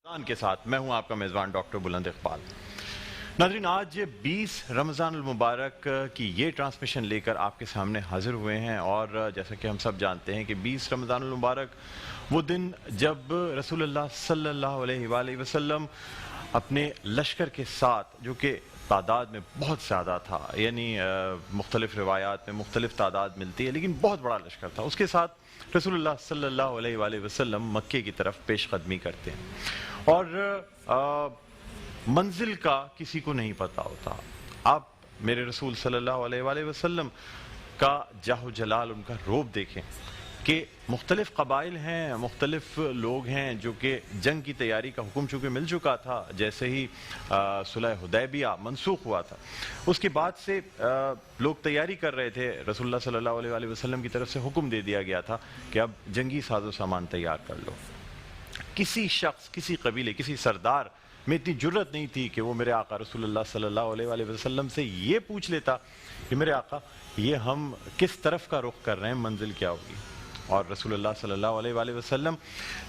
کے ساتھ میں ہوں آپ کا میزبان ڈاکٹر بلند اقبال۔ ناظرین، آج 20 رمضان المبارک کی یہ ٹرانسمیشن لے کر آپ کے سامنے حاضر ہوئے ہیں، اور جیسا کہ ہم سب جانتے ہیں کہ 20 رمضان المبارک وہ دن جب رسول اللہ صلی اللہ علیہ وآلہ وسلم اپنے لشکر کے ساتھ، جو کہ تعداد میں بہت زیادہ تھا، یعنی مختلف روایات میں مختلف تعداد ملتی ہے لیکن بہت بڑا لشکر تھا، اس کے ساتھ رسول اللہ صلی اللہ علیہ وآلہ وسلم مکے کی طرف پیش قدمی کرتے ہیں، اور منزل کا کسی کو نہیں پتا ہوتا۔ آپ میرے رسول صلی اللہ علیہ وآلہ وسلم کا جاہ و جلال، ان کا روب دیکھیں کہ مختلف قبائل ہیں، مختلف لوگ ہیں جو کہ جنگ کی تیاری کا حکم چونکہ مل چکا تھا، جیسے ہی صلح حدیبیہ منسوخ ہوا تھا، اس کے بعد سے لوگ تیاری کر رہے تھے۔ رسول اللہ صلی اللہ علیہ وآلہ وسلم کی طرف سے حکم دے دیا گیا تھا کہ اب جنگی ساز و سامان تیار کر لو۔ کسی شخص، کسی قبیلے، کسی سردار میں اتنی جرت نہیں تھی کہ وہ میرے آقا رسول اللہ صلی اللہ علیہ وآلہ وسلم سے یہ پوچھ لیتا کہ میرے آقا، یہ ہم کس طرف کا رخ کر رہے ہیں، منزل کیا ہوگی؟ اور رسول اللہ صلی اللہ علیہ وآلہ وسلم،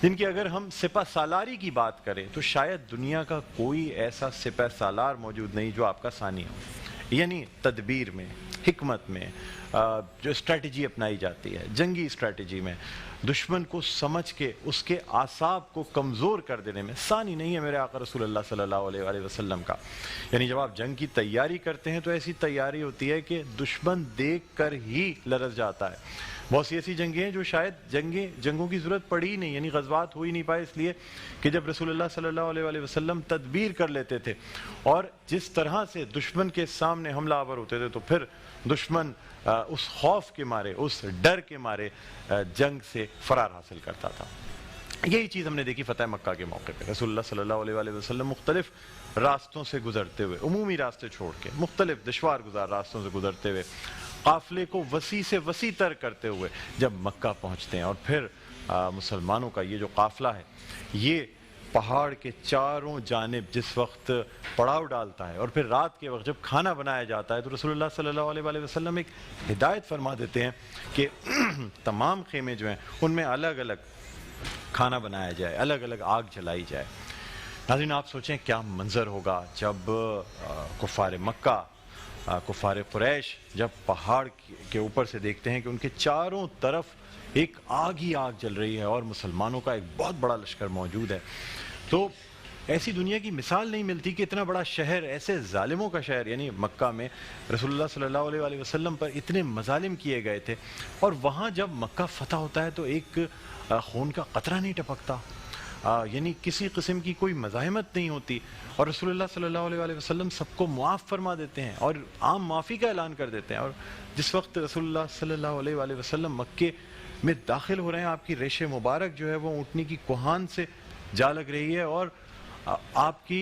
جن کی اگر ہم سپہ سالاری کی بات کریں تو شاید دنیا کا کوئی ایسا سپہ سالار موجود نہیں جو آپ کا ثانی ہو، یعنی تدبیر میں، حکمت میں، جو اسٹریٹجی اپنائی جاتی ہے جنگی اسٹریٹجی میں، دشمن کو سمجھ کے اس کے اعصاب کو کمزور کر دینے میں ثانی نہیں ہے میرے آقا رسول اللہ صلی اللہ علیہ وآلہ وسلم کا۔ یعنی جب آپ جنگ کی تیاری کرتے ہیں تو ایسی تیاری ہوتی ہے کہ دشمن دیکھ کر ہی لرز جاتا ہے۔ بہت سی ایسی جنگیں ہیں جو شاید جنگوں کی ضرورت پڑی ہی نہیں، یعنی غزوات ہو ہی نہیں پائے، اس لیے کہ جب رسول اللہ صلی اللہ علیہ وآلہ وسلم تدبیر کر لیتے تھے اور جس طرح سے دشمن کے سامنے حملہ آور ہوتے تھے تو پھر دشمن اس خوف کے مارے، اس ڈر کے مارے جنگ سے فرار حاصل کرتا تھا۔ یہی چیز ہم نے دیکھی فتح مکہ کے موقع پہ۔ رسول اللہ صلی اللہ علیہ وآلہ وسلم مختلف راستوں سے گزرتے ہوئے، عمومی راستے چھوڑ کے مختلف دشوار گزار راستوں سے گزرتے ہوئے، قافلے کو وسیع سے وسیع تر کرتے ہوئے جب مکہ پہنچتے ہیں، اور پھر مسلمانوں کا یہ جو قافلہ ہے یہ پہاڑ کے چاروں جانب جس وقت پڑاؤ ڈالتا ہے، اور پھر رات کے وقت جب کھانا بنایا جاتا ہے تو رسول اللہ صلی اللہ علیہ وآلہ وسلم ایک ہدایت فرما دیتے ہیں کہ تمام خیمے جو ہیں ان میں الگ الگ کھانا بنایا جائے، الگ الگ آگ جلائی جائے۔ ناظرین، آپ سوچیں کیا منظر ہوگا جب کفار مکہ، کفار قریش جب پہاڑ کے اوپر سے دیکھتے ہیں کہ ان کے چاروں طرف ایک آگ ہی آگ جل رہی ہے اور مسلمانوں کا ایک بہت بڑا لشکر موجود ہے۔ تو ایسی دنیا کی مثال نہیں ملتی کہ اتنا بڑا شہر، ایسے ظالموں کا شہر، یعنی مکہ میں رسول اللہ صلی اللہ علیہ وآلہ وسلم پر اتنے مظالم کیے گئے تھے، اور وہاں جب مکہ فتح ہوتا ہے تو ایک خون کا قطرہ نہیں ٹپکتا، یعنی کسی قسم کی کوئی مزاحمت نہیں ہوتی، اور رسول اللہ صلی اللہ علیہ وآلہ وسلم سب کو معاف فرما دیتے ہیں اور عام معافی کا اعلان کر دیتے ہیں۔ اور جس وقت رسول اللہ صلی اللہ علیہ وآلہ وسلم مکے میں داخل ہو رہے ہیں، آپ کی ریش مبارک جو ہے وہ اونٹنی کی کوہان سے جا لگ رہی ہے، اور آپ کی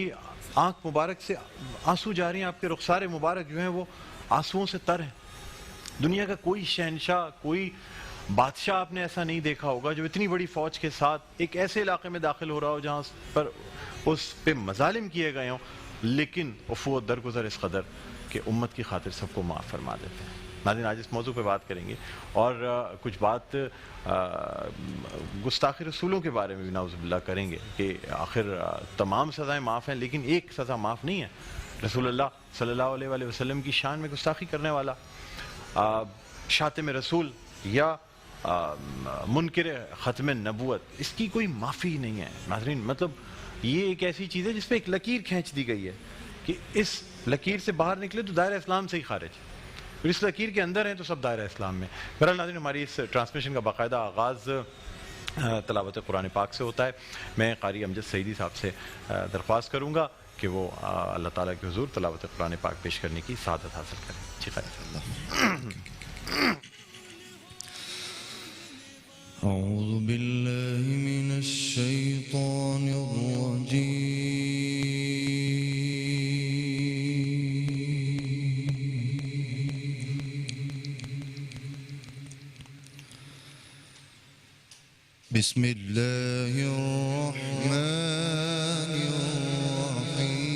آنکھ مبارک سے آنسو جاری ہیں، آپ کے رخسار مبارک جو ہیں وہ آنسوؤں سے تر ہیں۔ دنیا کا کوئی شہنشاہ، کوئی بادشاہ آپ نے ایسا نہیں دیکھا ہوگا جو اتنی بڑی فوج کے ساتھ ایک ایسے علاقے میں داخل ہو رہا ہو جہاں پر اس پہ مظالم کیے گئے ہوں، لیکن عفو و درگزر اس قدر کہ امت کی خاطر سب کو معاف فرما دیتے ہیں۔ ناظرین، آج اس موضوع پہ بات کریں گے، اور کچھ بات گستاخی رسولوں کے بارے میں بھی نعوذ باللہ کریں گے کہ آخر تمام سزائیں معاف ہیں لیکن ایک سزا معاف نہیں ہے، رسول اللہ صلی اللہ علیہ وآلہ وسلم کی شان میں گستاخی کرنے والا، شاتم رسول یا منکر ختم نبوت، اس کی کوئی معافی نہیں ہے۔ ناظرین، مطلب یہ ایک ایسی چیز ہے جس پہ ایک لکیر کھینچ دی گئی ہے کہ اس لکیر سے باہر نکلے تو دائرہ اسلام سے ہی خارج، اور اس لکیر کے اندر ہیں تو سب دائرہ اسلام میں۔ بہرحال ناظرین، ہماری اس ٹرانسمیشن کا باقاعدہ آغاز تلاوت قرآن پاک سے ہوتا ہے۔ میں قاری امجد سعیدی صاحب سے درخواست کروں گا کہ وہ اللہ تعالیٰ کے حضور تلاوت قرآن پاک پیش کرنے کی سعادت حاصل کریں۔ جی خیر۔ أعوذ بالله من الشيطان الرجيم بسم الله الرحمن الرحيم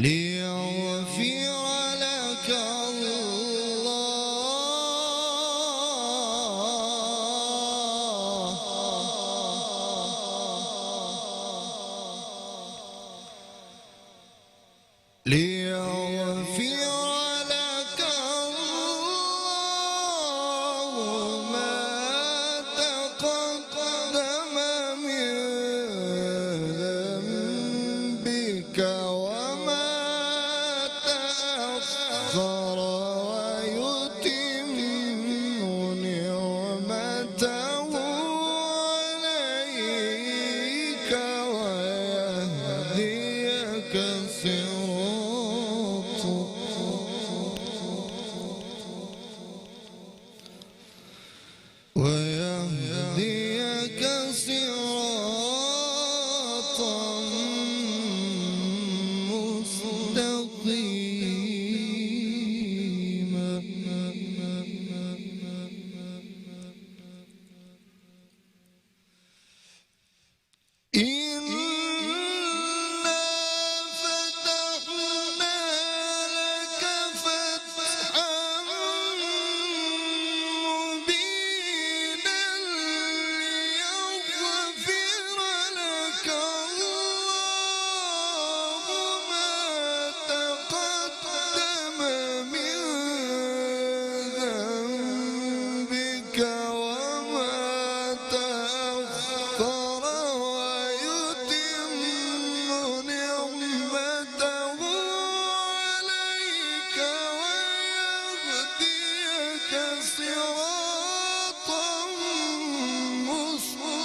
ليغفر لك ما تقدم من ذنبك وما تأخر ويتم نعمته عليك ويهديك صراطا مستقيما إنا فتحنا لك فتحا مبينا ليغفر لك الله ما تقدم من ذنبك وما تأخر ويتم نعمته عليك ويهديك صراطا مستقيما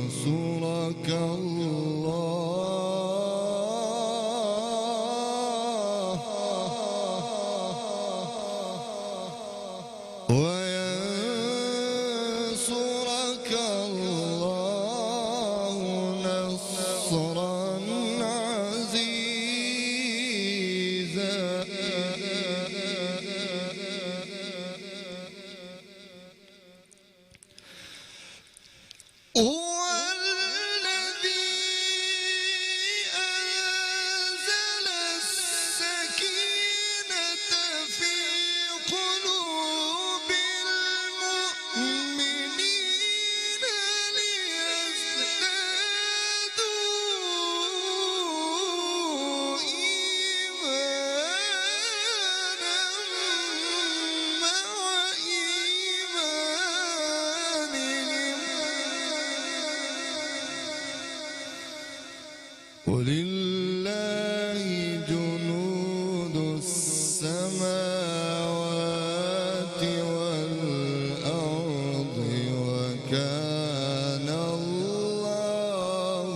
وينصرك الله وينصرك الله نصرا عزيزا هو الذي أنزل السكينة في قلوب المؤمنين ليزدادوا إيمانا مع إيمانهم ولله جنود السماوات والأرض وكان الله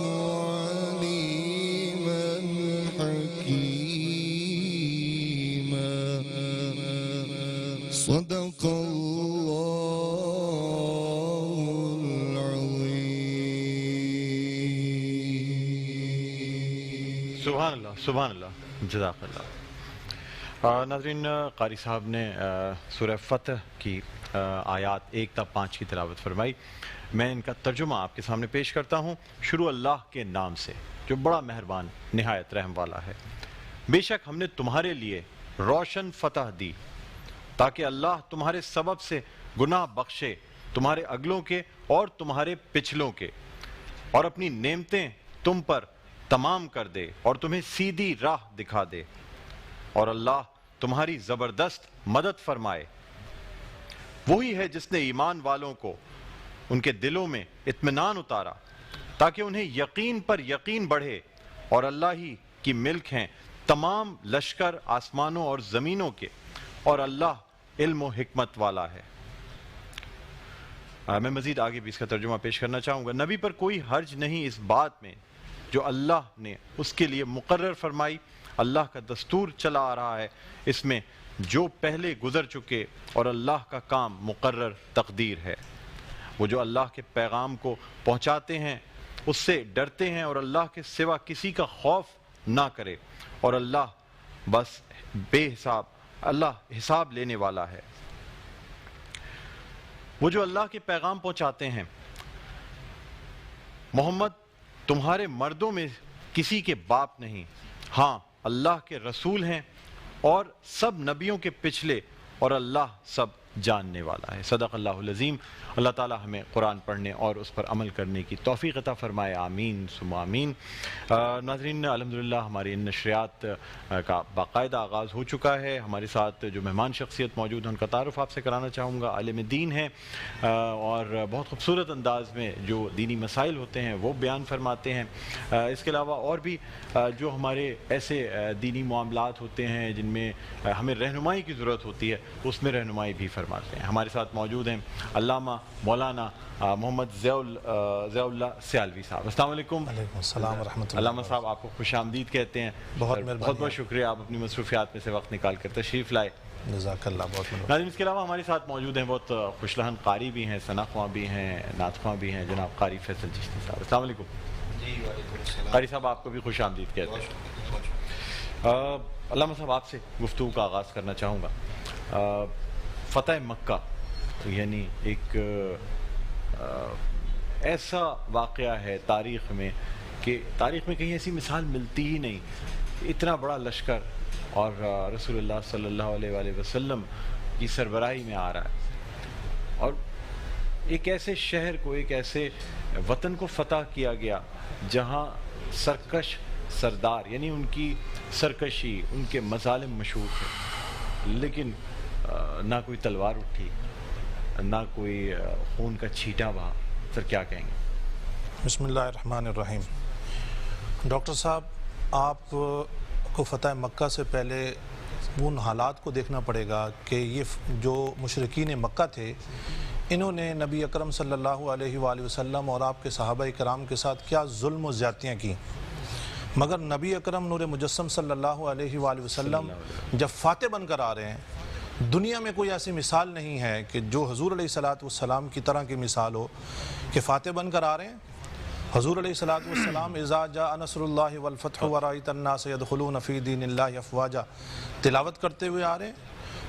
عليما حكيما صدق الله العظيم سبحان اللہ، سبحان اللہ، جزاک اللہ۔ ناظرین، قاری صاحب نے سورہ فتح کی آیات 1 تا 5 کی تلاوت فرمائی۔ میں ان کا ترجمہ آپ کے سامنے پیش کرتا ہوں۔ شروع اللہ کے نام سے جو بڑا مہربان نہایت رحم والا ہے۔ بے شک ہم نے تمہارے لیے روشن فتح دی تاکہ اللہ تمہارے سبب سے گناہ بخشے، تمہارے اگلوں کے اور تمہارے پچھلوں کے، اور اپنی نعمتیں تم پر تمام کر دے اور تمہیں سیدھی راہ دکھا دے، اور اللہ تمہاری زبردست مدد فرمائے۔ وہی ہے جس نے ایمان والوں کو ان کے دلوں میں اطمینان اتارا تاکہ انہیں یقین پر یقین بڑھے، اور اللہ ہی کی ملک ہیں تمام لشکر آسمانوں اور زمینوں کے، اور اللہ علم و حکمت والا ہے۔ میں مزید آگے بھی اس کا ترجمہ پیش کرنا چاہوں گا۔ نبی پر کوئی حرج نہیں اس بات میں جو اللہ نے اس کے لیے مقرر فرمائی۔ اللہ کا دستور چلا آ رہا ہے، اس میں جو پہلے گزر چکے، اور اللہ کا کام مقرر تقدیر ہے۔ وہ جو اللہ کے پیغام کو پہنچاتے ہیں اس سے ڈرتے ہیں اور اللہ کے سوا کسی کا خوف نہ کرے، اور اللہ بس بے حساب اللہ حساب لینے والا ہے۔ وہ جو اللہ کے پیغام پہنچاتے ہیں، محمد تمہارے مردوں میں کسی کے باپ نہیں، ہاں اللہ کے رسول ہیں اور سب نبیوں کے پچھلے، اور اللہ سب جاننے والا ہے۔ صدق اللہ العظیم۔ اللہ تعالی ہمیں قرآن پڑھنے اور اس پر عمل کرنے کی توفیق عطا فرمائے، آمین ثم آمین۔ ناظرین، الحمدللہ ہماری ان نشریات کا باقاعدہ آغاز ہو چکا ہے۔ ہمارے ساتھ جو مہمان شخصیت موجود ہیں ان کا تعارف آپ سے کرانا چاہوں گا۔ عالم دین ہیں اور بہت خوبصورت انداز میں جو دینی مسائل ہوتے ہیں وہ بیان فرماتے ہیں۔ اس کے علاوہ اور بھی جو ہمارے ایسے دینی معاملات ہوتے ہیں جن میں ہمیں رہنمائی کی ضرورت ہوتی ہے، اس میں رہنمائی بھی فرماتے ہیں۔ ہمارے ساتھ موجود ہیں علامہ مولانا محمد ضیاء اللہ سیالوی صاحب۔ السلام علیکم۔ وعلیکم السلام ورحمۃ اللہ۔ علامہ صاحب آپ کو خوش آمدید کہتے ہیں۔ بہت مہربانی، بہت بہت شکریہ، آپ اپنی مصروفیات میں سے وقت نکال کر تشریف لائے۔ جزاک اللہ، بہت مہربانی۔ ناظرین، اس کے علاوہ ہمارے ساتھ موجود ہیں بہت خوش لہن قاری بھی ہیں، ثنا خواں بھی ہیں، نعت خواں بھی ہیں، جناب قاری فیصل چشتی صاحب۔ السلام علیکم۔ جی وعلیکم السلام۔ قاری صاحب آپ کو بھی خوش آمدید کہتے ہیں۔ علامہ صاحب آپ سے گفتگو کا آغاز کرنا چاہوں گا۔ فتح مکہ یعنی ایک ایسا واقعہ ہے تاریخ میں کہ تاریخ میں کہیں ایسی مثال ملتی ہی نہیں، اتنا بڑا لشکر اور رسول اللہ صلی اللہ علیہ وآلہ وسلم کی سربراہی میں آ رہا ہے، اور ایک ایسے شہر کو، ایک ایسے وطن کو فتح کیا گیا جہاں سرکش سردار، یعنی ان کی سرکشی، ان کے مظالم مشہور تھے، لیکن نہ کوئی تلوار اٹھی، نہ کوئی خون کا چھیٹا بہا۔ سر کیا کہیں گے؟ بسم اللہ الرحمن الرحیم۔ ڈاکٹر صاحب، آپ کو فتح مکہ سے پہلے ان حالات کو دیکھنا پڑے گا کہ یہ جو مشرکین مکہ تھے، انہوں نے نبی اکرم صلی اللہ علیہ وآلہ وسلم اور آپ کے صحابہ کرام کے ساتھ کیا ظلم و زیادتیاں کی، مگر نبی اکرم نور مجسم صلی اللہ علیہ وآلہ وسلم جب فاتح بن کر آ رہے ہیں، دنیا میں کوئی ایسی مثال نہیں ہے کہ جو حضور علیہ السلام کی طرح کی مثال ہو کہ فاتح بن کر آ رہے ہیں۔ حضور علیہ السلام اذا جاء نصر اللہ والفتح ورأیت الناس يدخلون فی دین اللہ افواجا تلاوت کرتے ہوئے آ رہے ہیں،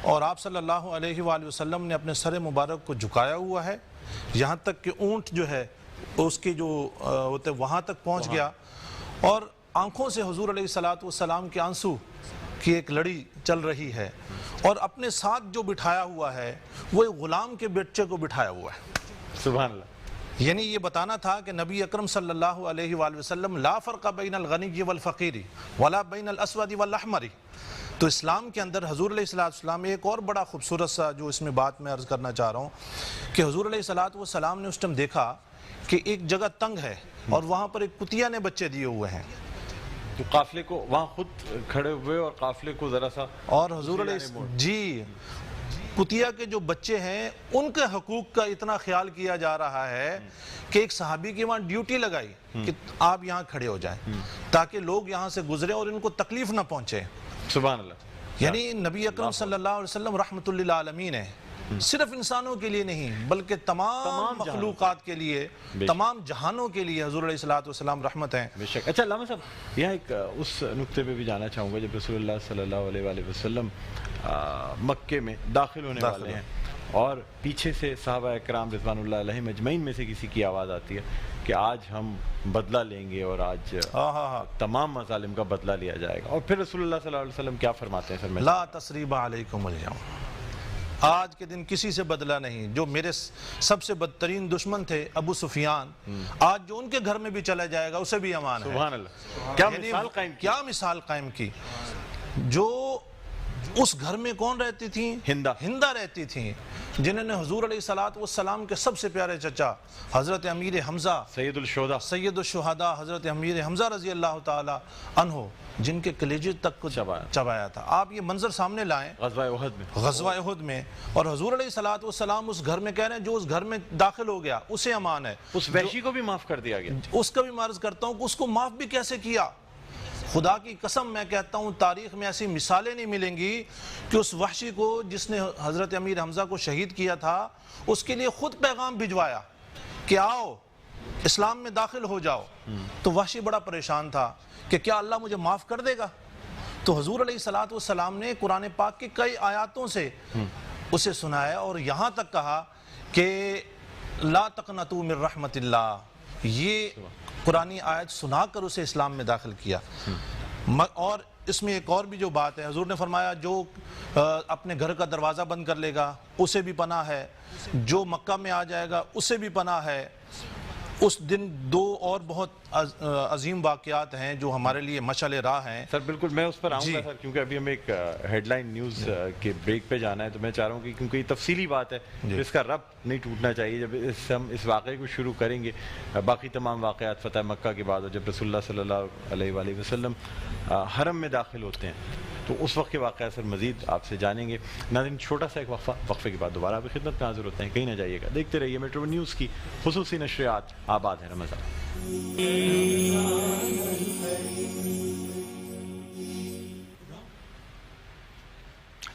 اور آپ صلی اللہ علیہ وآلہ وسلم نے اپنے سر مبارک کو جھکایا ہوا ہے، یہاں تک کہ اونٹ جو ہے اس کے جو ہوتے وہاں تک پہنچ گیا، اور آنکھوں سے حضور علیہ السلام کے آنسو کی ایک لڑی چل رہی ہے، اور اپنے ساتھ جو بٹھایا ہوا ہے وہ ایک غلام کے بچے کو بٹھایا ہوا ہے۔ سبحان اللہ۔ یعنی یہ بتانا تھا کہ نبی اکرم صلی اللہ علیہ وآلہ وسلم لا فرق بین الغنی والفقیر ولا بین الاسود والاحمر۔ تو اسلام کے اندر حضور علیہ السلام ایک اور بڑا خوبصورت سا جو اس میں بات میں عرض کرنا چاہ رہا ہوں کہ حضور علیہ السلام نے اس ٹائم دیکھا کہ ایک جگہ تنگ ہے اور وہاں پر ایک کتیا نے بچے دیے ہوئے ہیں، تو قافلے کو وہاں خود کھڑے ہوئے اور قافلے کو ذرا سا، اور حضور علیہ جی کتیا کے جو بچے ہیں ان کے حقوق کا اتنا خیال کیا جا رہا ہے کہ ایک صحابی کی وہاں ڈیوٹی لگائی کہ آپ یہاں کھڑے ہو جائیں تاکہ لوگ یہاں سے گزریں اور ان کو تکلیف نہ پہنچے۔ سبحان اللہ۔ یعنی نبی اکرم صلی اللہ علیہ وسلم رحمت للعالمین ہے، صرف انسانوں کے لیے نہیں بلکہ تمام مخلوقات کے لیے، تمام جہانوں کے لیے حضور علیہ السلام رحمت ہیں۔ بے شک۔ اچھا علامہ صاحب، یہاں ایک اس نقطے پہ بھی جانا چاہوں گا، جب رسول اللہ صلی اللہ علیہ وآلہ وسلم مکے میں داخل ہونے والے ہیں اور پیچھے سے صحابہ اکرام رضوان اللہ علیہم اجمعین میں سے کسی کی آواز آتی ہے کہ آج ہم بدلہ لیں گے اور آج تمام مظالم کا بدلہ لیا جائے گا، اور پھر رسول اللہ صلی اللہ علیہ وسلم کیا فرماتے ہیں؟ سر میں لا تثریب علیکم الیوم، آج کے دن کسی سے بدلہ نہیں۔ جو میرے سب سے بدترین دشمن تھے ابو سفیان، آج جو ان کے گھر میں بھی چلا جائے گا اسے بھی امان ہے۔ سبحان اللہ۔ کیا مثال قائم کی، کیا مثال قائم کی۔ جو اس گھر میں کون رہتی تھیں؟ ہندہ رہتی تھیں، جنہوں نے حضور علیہ السلام کے سب سے پیارے چچا حضرت امیر حمزہ سید الشہداء حضرت امیر حمزہ رضی اللہ تعالی عنہ، جن کے کلیجے تک کو چبایا تھا۔ آپ یہ منظر سامنے لائیں غزوہ احد میں، اور حضور علیہ السلام اس گھر میں کہہ رہے ہیں جو اس گھر میں داخل ہو گیا اسے امان ہے۔ اس وحشی کو بھی معاف کر دیا گیا۔ اس کا بھی معرض کرتا ہوں کہ اس کو معاف بھی کیسے کیا۔ خدا کی قسم میں کہتا ہوں تاریخ میں ایسی مثالیں نہیں ملیں گی کہ اس وحشی کو جس نے حضرت امیر حمزہ کو شہید کیا تھا اس کے لیے خود پیغام بھجوایا کہ آؤ اسلام میں داخل ہو جاؤ، تو وحشی بڑا پریشان تھا کہ کیا اللہ مجھے معاف کر دے گا، تو حضور علیہ الصلوۃ والسلام نے قرآن پاک کی کئی آیاتوں سے اسے سنایا اور یہاں تک کہا کہ لا تقنطوا من رحمت اللہ، یہ قرآنی آیت سنا کر اسے اسلام میں داخل کیا۔ اور اس میں ایک اور بھی جو بات ہے، حضور نے فرمایا جو اپنے گھر کا دروازہ بند کر لے گا اسے بھی پناہ ہے، جو مکہ میں آ جائے گا اسے بھی پناہ ہے۔ اس دن دو اور بہت عظیم واقعات ہیں جو ہمارے لیے مشعل راہ ہیں۔ سر بالکل میں اس پر آؤں گا سر، کیونکہ ابھی ہمیں ایک ہیڈ لائن نیوز کے بریک پہ جانا ہے، تو میں چاہ رہا ہوں کہ کیونکہ یہ تفصیلی بات ہے اس کا ربط نہیں ٹوٹنا چاہیے۔ جب ہم اس واقعے کو شروع کریں گے، باقی تمام واقعات فتح مکہ کے بعد اور جب رسول اللہ صلی اللہ علیہ وآلہ وسلم حرم میں داخل ہوتے ہیں تو اس وقت کے واقعات سر مزید آپ سے جانیں گے۔ ناظرین چھوٹا سا ایک وقفے کے بعد دوبارہ آپ کی خدمت میں حاضر ہوتے ہیں، کہیں نہ جائیے گا، دیکھتے رہیے میٹرو نیوز کی خصوصی نشریات آباد ہے رمضان۔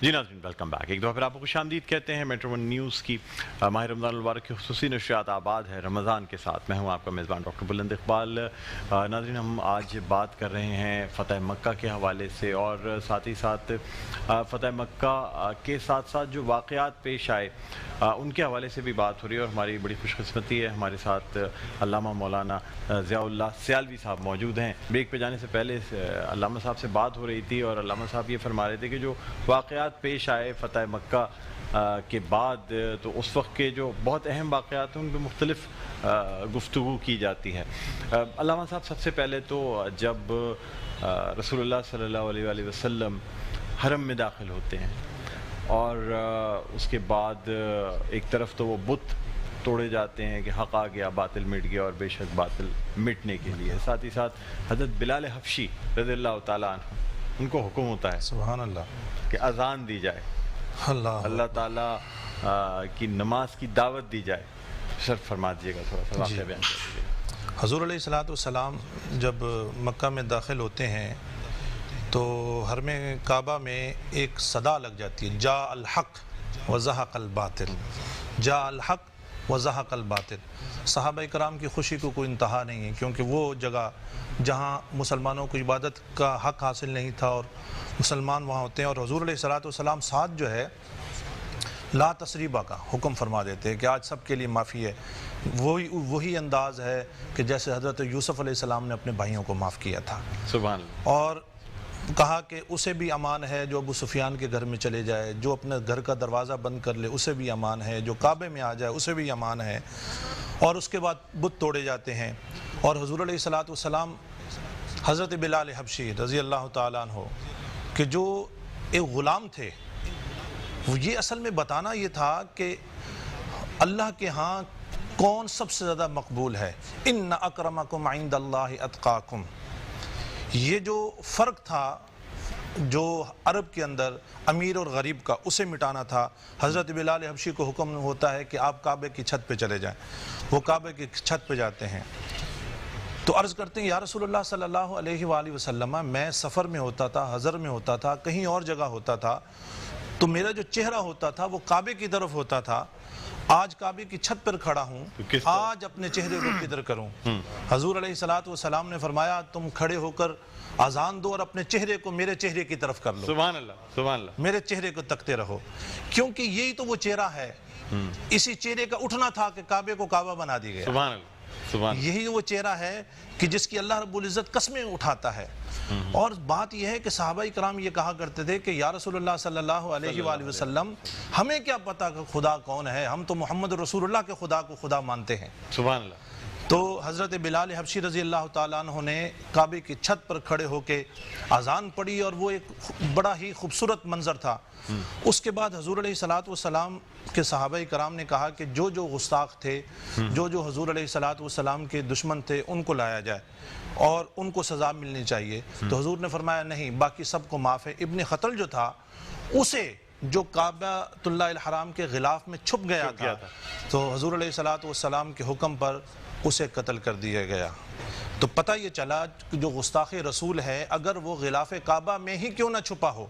جی ناظرین ویلکم بیک، ایک دفعہ پھر آپ کو خوش آمدید کہتے ہیں میٹرو ون نیوز کی ماہ رمضان المبارک کی خصوصی نشریات آباد ہے رمضان کے ساتھ۔ میں ہوں آپ کا میزبان ڈاکٹر بلند اقبال۔ ناظرین ہم آج بات کر رہے ہیں فتح مکہ کے حوالے سے، اور ساتھ ہی ساتھ فتح مکہ کے ساتھ ساتھ جو واقعات پیش آئے ان کے حوالے سے بھی بات ہو رہی ہے، اور ہماری بڑی خوش قسمتی ہے ہمارے ساتھ علامہ مولانا ضیاء اللہ سیالوی صاحب موجود ہیں۔ بریک پہ جانے سے پہلے علامہ صاحب سے بات ہو رہی تھی اور علامہ صاحب یہ فرما رہے تھے کہ جو واقعات پیش آئے فتح مکہ کے بعد، تو اس وقت کے جو بہت اہم واقعات ہیں ان پہ مختلف گفتگو کی جاتی ہے۔ علامہ صاحب سب سے پہلے تو جب رسول اللہ صلی اللہ علیہ وآلہ وسلم حرم میں داخل ہوتے ہیں اور اس کے بعد ایک طرف تو وہ بت توڑے جاتے ہیں کہ حق آ گیا باطل مٹ گیا، اور بے شک باطل مٹنے کے لیے، ساتھ ہی ساتھ حضرت بلال حبشی رضی اللہ تعالیٰ عنہ ان کو حکم ہوتا ہے سبحان اللہ کہ اذان دی جائے، اللہ تعالیٰ کی نماز کی دعوت دی جائے۔ شرف فرما دیجیے گا، تھوڑا سا واقعہ بیان کر دیجیے۔ حضور علیہ الصلوۃ والسلام جب مکہ میں داخل ہوتے ہیں تو حرم کعبہ میں ایک صدا لگ جاتی ہے، جاء الحق وزہق الباطل، جاء الحق وزہق الباطل۔ صحابہ کرام کی خوشی کو کوئی انتہا نہیں ہے، کیونکہ وہ جگہ جہاں مسلمانوں کو عبادت کا حق حاصل نہیں تھا اور مسلمان وہاں ہوتے ہیں، اور حضور علیہ الصلوۃ والسلام ساتھ جو ہے لا تسریبہ کا حکم فرما دیتے ہیں کہ آج سب کے لیے معافی ہے۔ وہی انداز ہے کہ جیسے حضرت یوسف علیہ السلام نے اپنے بھائیوں کو معاف کیا تھا، سبحان اللہ، اور کہا کہ اسے بھی امان ہے جو ابو سفیان کے گھر میں چلے جائے، جو اپنے گھر کا دروازہ بند کر لے اسے بھی امان ہے، جو کعبے میں آ جائے اسے بھی امان ہے۔ اور اس کے بعد بت توڑے جاتے ہیں، اور حضور علیہ الصلوۃ والسلام حضرت بلال حبشی رضی اللہ تعالیٰ عنہ کہ جو ایک غلام تھے، یہ اصل میں بتانا یہ تھا کہ اللہ کے ہاں کون سب سے زیادہ مقبول ہے، ان اکرمکم عند اللہ اتقاکم۔ یہ جو فرق تھا جو عرب کے اندر امیر اور غریب کا، اسے مٹانا تھا۔ حضرت بلال حبشی کو حکم ہوتا ہے کہ آپ کعبے کی چھت پہ چلے جائیں، وہ کعبے کی چھت پہ جاتے ہیں تو عرض کرتے ہیں یا رسول اللہ صلی اللہ علیہ وآلہ وسلم، میں سفر میں ہوتا تھا، حضر میں ہوتا تھا، کہیں اور جگہ ہوتا تھا، تو میرا جو چہرہ ہوتا تھا وہ کعبے کی طرف ہوتا تھا، آج کعبے کی چھت پر کھڑا ہوں، آج اپنے چہرے کو کدھر کروں؟ حضور علیہ الصلوۃ والسلام نے فرمایا تم کھڑے ہو کر اذان دو اور اپنے چہرے کو میرے چہرے کی طرف کر لو، سبحان اللہ، سبحان اللہ، میرے چہرے کو تکتے رہو، کیونکہ یہی تو وہ چہرہ ہے۔ اسی چہرے کا اٹھنا تھا کہ کعبے کو کعبہ بنا دی گیا، سبحان اللہ، سبحان اللہ، یہی وہ چہرہ ہے کہ جس کی اللہ رب العزت قسمیں اٹھاتا ہے۔ اور بات یہ ہے کہ صحابہ کرام یہ کہا کرتے تھے کہ یا رسول اللہ صلی اللہ علیہ وآلہ وسلم، ہمیں کیا پتا کہ خدا کون ہے، ہم تو محمد رسول اللہ کے خدا کو خدا مانتے ہیں۔ سبحان اللہ۔ تو حضرت بلال حبشی رضی اللہ تعالیٰ عنہ نے کعبے کی چھت پر کھڑے ہو کے اذان پڑھی، اور وہ ایک بڑا ہی خوبصورت منظر تھا۔ اس کے بعد حضور علیہ الصلوۃ والسلام کے صحابہ کرام نے کہا کہ جو جو گستاخ تھے، جو جو حضور علیہ الصلوۃ والسلام کے دشمن تھے، ان کو لایا جائے اور ان کو سزا ملنی چاہیے۔ تو حضور نے فرمایا نہیں، باقی سب کو معاف ہے۔ ابن خطل جو تھا، اسے جو کعبۃ اللہ الحرام کے غلاف میں چھپ گیا تھا، تو حضور علیہ الصلوۃ والسلام کے حکم پر اسے قتل کر دیا گیا۔ تو پتہ یہ چلا کہ جو گستاخ رسول ہے، اگر وہ غلاف کعبہ میں ہی کیوں نہ چھپا ہو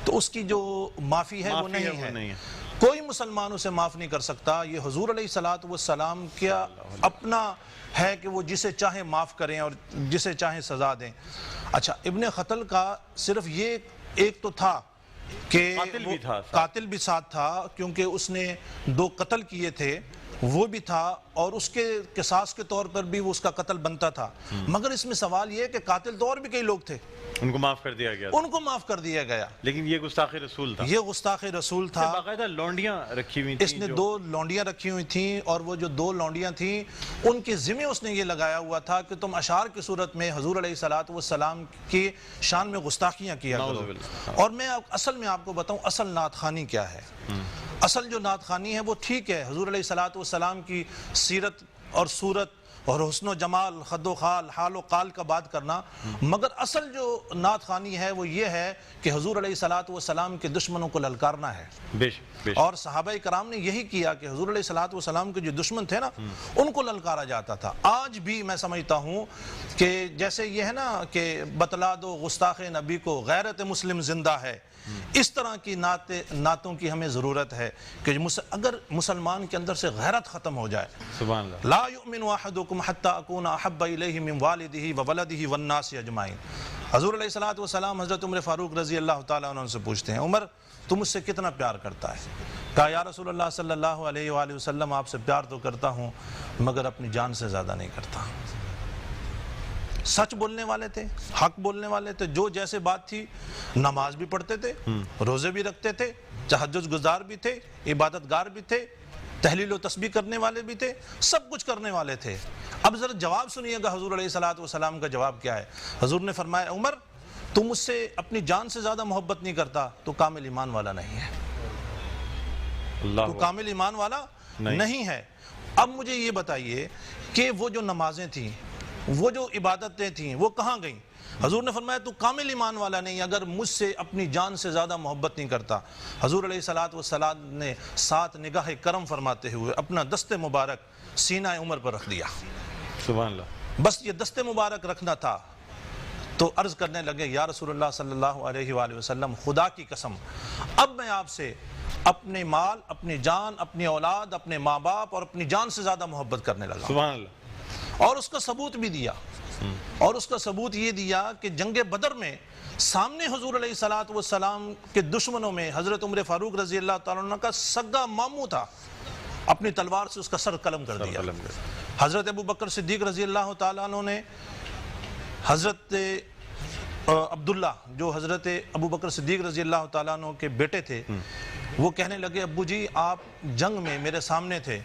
تو اس کی جو معافی ہے وہ نہیں ہے۔ کوئی مسلمان اسے معاف نہیں کر سکتا. یہ حضور علیہ الصلوۃ والسلام کیا اپنا ہے کہ وہ جسے چاہے معاف کریں اور جسے چاہے سزا دیں. اچھا ابن قتل کا صرف یہ ایک تو تھا کہ قاتل بھی ساتھ تھا کیونکہ اس نے 2 قتل کیے تھے، وہ بھی تھا اور اس کے قصاص کے طور پر بھی وہ اس کا قتل بنتا تھا. مگر اس میں سوال یہ ہے کہ قاتل تو اور بھی کئی لوگ تھے، ان کو معاف کر دیا گیا، ان کو معاف کر دیا گیا. لیکن یہ گستاخ رسول تھا، یہ گستاخ رسول تھا. باقاعدہ لونڈیاں رکھی ہوئی تھیں، اس نے 2 لونڈیاں رکھی ہوئی تھیں اور وہ جو 2 لونڈیاں تھیں ان کے ذمہ اس نے یہ لگایا ہوا تھا کہ تم اشعار کی صورت میں حضور علیہ الصلوۃ والسلام کی شان میں گستاخیاں کیا کرو. اور میں اصل میں آپ کو بتاؤں اصل نعت خوانی کیا ہے. اصل جو نعت خوانی ہے وہ ٹھیک ہے، حضور علیہ الصلوۃ والسلام کی سیرت اور صورت اور حسن و جمال، خد و خال، حال و قال کا بات کرنا، مگر اصل جو نعت خوانی ہے وہ یہ ہے کہ حضور علیہ الصلوۃ والسلام کے دشمنوں کو للکارنا ہے. اور صحابہ کرام نے یہی کیا کہ حضور علیہ الصلوۃ والسلام کے جو دشمن تھے نا ان کو للکارا جاتا تھا. آج بھی میں سمجھتا ہوں کہ جیسے یہ ہے نا کہ بتلا دو گستاخ نبی کو غیرت مسلم زندہ ہے، اس طرح کی نعتوں کی ہمیں ضرورت ہے کہ اگر مسلمان کے اندر سے غیرت ختم ہو جائے. سبحان اللہ. لا یؤمن احدکم حتی اکون احب الیہ من والدہ وولدہ والناس اجمعین. حضور علیہ الصلوۃ والسلام حضرت عمر فاروق رضی اللہ تعالیٰ عنہ سے پوچھتے ہیں، عمر تم مجھ سے کتنا پیار کرتا ہے؟ کہا یا رسول اللہ صلی اللہ علیہ وآلہ وسلم آپ سے پیار تو کرتا ہوں مگر اپنی جان سے زیادہ نہیں کرتا. سچ بولنے والے تھے، حق بولنے والے تھے، جو جیسے بات تھی. نماز بھی پڑھتے تھے، روزے بھی رکھتے تھے، تہجد گزار بھی تھے، عبادت گار بھی تھے، تحلیل و تسبیح کرنے والے بھی تھے، سب کچھ کرنے والے تھے. اب ذرا جواب سنیے گا حضور علیہ الصلوۃ والسلام کا جواب کیا ہے. حضور نے فرمایا عمر تم مجھ سے اپنی جان سے زیادہ محبت نہیں کرتا تو کامل ایمان والا نہیں ہے. تو کامل ایمان والا نہیں ہے. اب مجھے یہ بتائیے کہ وہ جو نمازیں تھیں، وہ جو عبادتیں تھیں، وہ کہاں گئیں؟ حضور نے فرمایا تو کامل ایمان والا نہیں اگر مجھ سے اپنی جان سے زیادہ محبت نہیں کرتا. حضور علیہ الصلوۃ والسلام نے 7 نگاہ کرم فرماتے ہوئے اپنا دست مبارک سینہ عمر پر رکھ دیا. سبحان اللہ. بس یہ دست مبارک رکھنا تھا. تو عرض کرنے لگے یا رسول اللہ صلی اللہ علیہ وآلہ وسلم خدا کی قسم اب میں آپ سے اپنے مال، اپنی جان، اپنی اولاد، اپنے ماں باپ اور اپنی جان سے زیادہ محبت کرنے لگا. سبحان اللہ. اور اس کا ثبوت بھی دیا. اور اس کا ثبوت یہ دیا کہ جنگ بدر میں سامنے حضور علیہ الصلوۃ والسلام کے دشمنوں میں حضرت عمر فاروق رضی اللہ تعالیٰ عنہ کا سگا ماموں تھا، اپنی تلوار سے اس کا سر قلم کر دیا. حضرت ابو بکر صدیق رضی اللہ تعالیٰ عنہ نے حضرت عبداللہ جو حضرت ابو بکر صدیق رضی اللہ تعالیٰ عنہ کے بیٹے تھے، وہ کہنے لگے ابو جی آپ جنگ میں میرے سامنے تھے،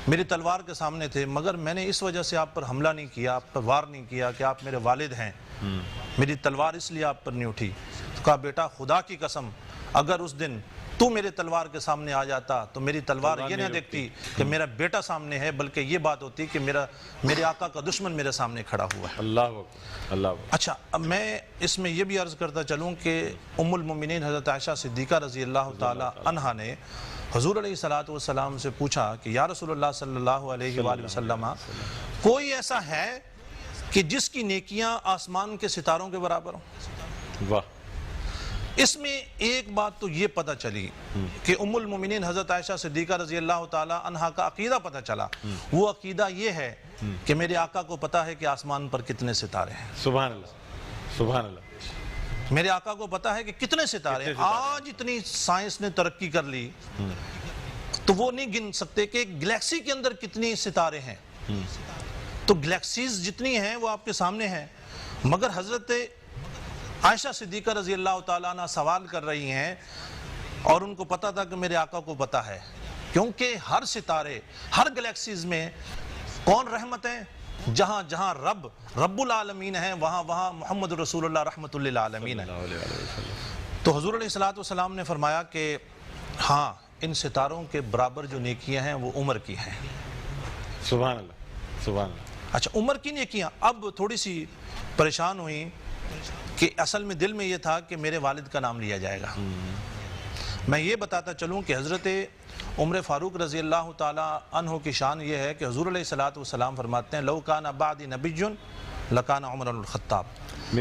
میری تلوار کے سامنے تھے، مگر میں نے اس وجہ سے آپ پر حملہ نہیں کیا، آپ پر وار نہیں کیا کہ آپ میرے والد ہیں، میری تلوار اس لیے آپ پر نہیں اٹھی. تو کہا بیٹا خدا کی قسم اگر اس دن تو میرے تلوار کے سامنے آ جاتا تو میری تلوار یہ نہ دیکھتی کہ میرا بیٹا سامنے ہے، بلکہ یہ بات ہوتی کہ میرے آقا کا دشمن میرے سامنے کھڑا ہوا ہے. اللہ اکبر. اللہ اکبر. اچھا اب میں اس میں یہ بھی عرض کرتا چلوں کہ ام المومنین حضرت عائشہ صدیقہ رضی اللہ تعالی عنہا نے حضور علیہ الصلوۃ والسلام سے پوچھا کہ یا رسول اللہ صلی اللہ علیہ وآلہ وسلم کوئی ایسا ہے کہ جس کی نیکیاں آسمان کے ستاروں کے برابر ہوں؟ واہ. اس میں ایک بات تو یہ پتہ چلی کہ ام المومنین حضرت عائشہ صدیقہ رضی اللہ تعالی عنہا کا عقیدہ پتہ چلا. وہ عقیدہ یہ ہے کہ میرے آقا کو پتہ ہے کہ آسمان پر کتنے ستارے ہیں. سبحان اللہ. سبحان اللہ. میرے آقا کو پتہ ہے کہ کتنے ستارے ہیں. آج اتنی سائنس نے ترقی کر لی تو وہ نہیں گن سکتے کہ گلیکسی کے اندر کتنی ستارے ہیں. تو گلیکسیز جتنی ہیں وہ آپ کے سامنے ہیں، مگر حضرت عائشہ صدیقہ رضی اللہ تعالیٰ عنہ سوال کر رہی ہیں اور ان کو پتا تھا کہ میرے آقا کو پتا ہے، کیونکہ ہر ستارے، ہر گلیکسیز میں کون رحمت ہیں؟ جہاں جہاں رب العالمین ہیں وہاں وہاں محمد رسول اللہ رحمت للعالمین ہے. تو حضور علیہ الصلوۃ والسلام نے فرمایا کہ ہاں ان ستاروں کے برابر جو نیکیاں ہیں وہ عمر کی ہیں. سبحان اللہ. سبحان اللہ. اچھا عمر کی نیکیاں. اب تھوڑی سی پریشان ہوئی کہ اصل میں دل میں یہ تھا کہ میرے والد کا نام لیا جائے گا. میں یہ بتاتا چلوں کہ حضرت عمر فاروق رضی اللہ تعالی عنہ کی شان یہ ہے کہ حضور علیہ الصلوۃ والسلام فرماتے ہیں لو کان بعدی نبی لکان عمر الخطاب.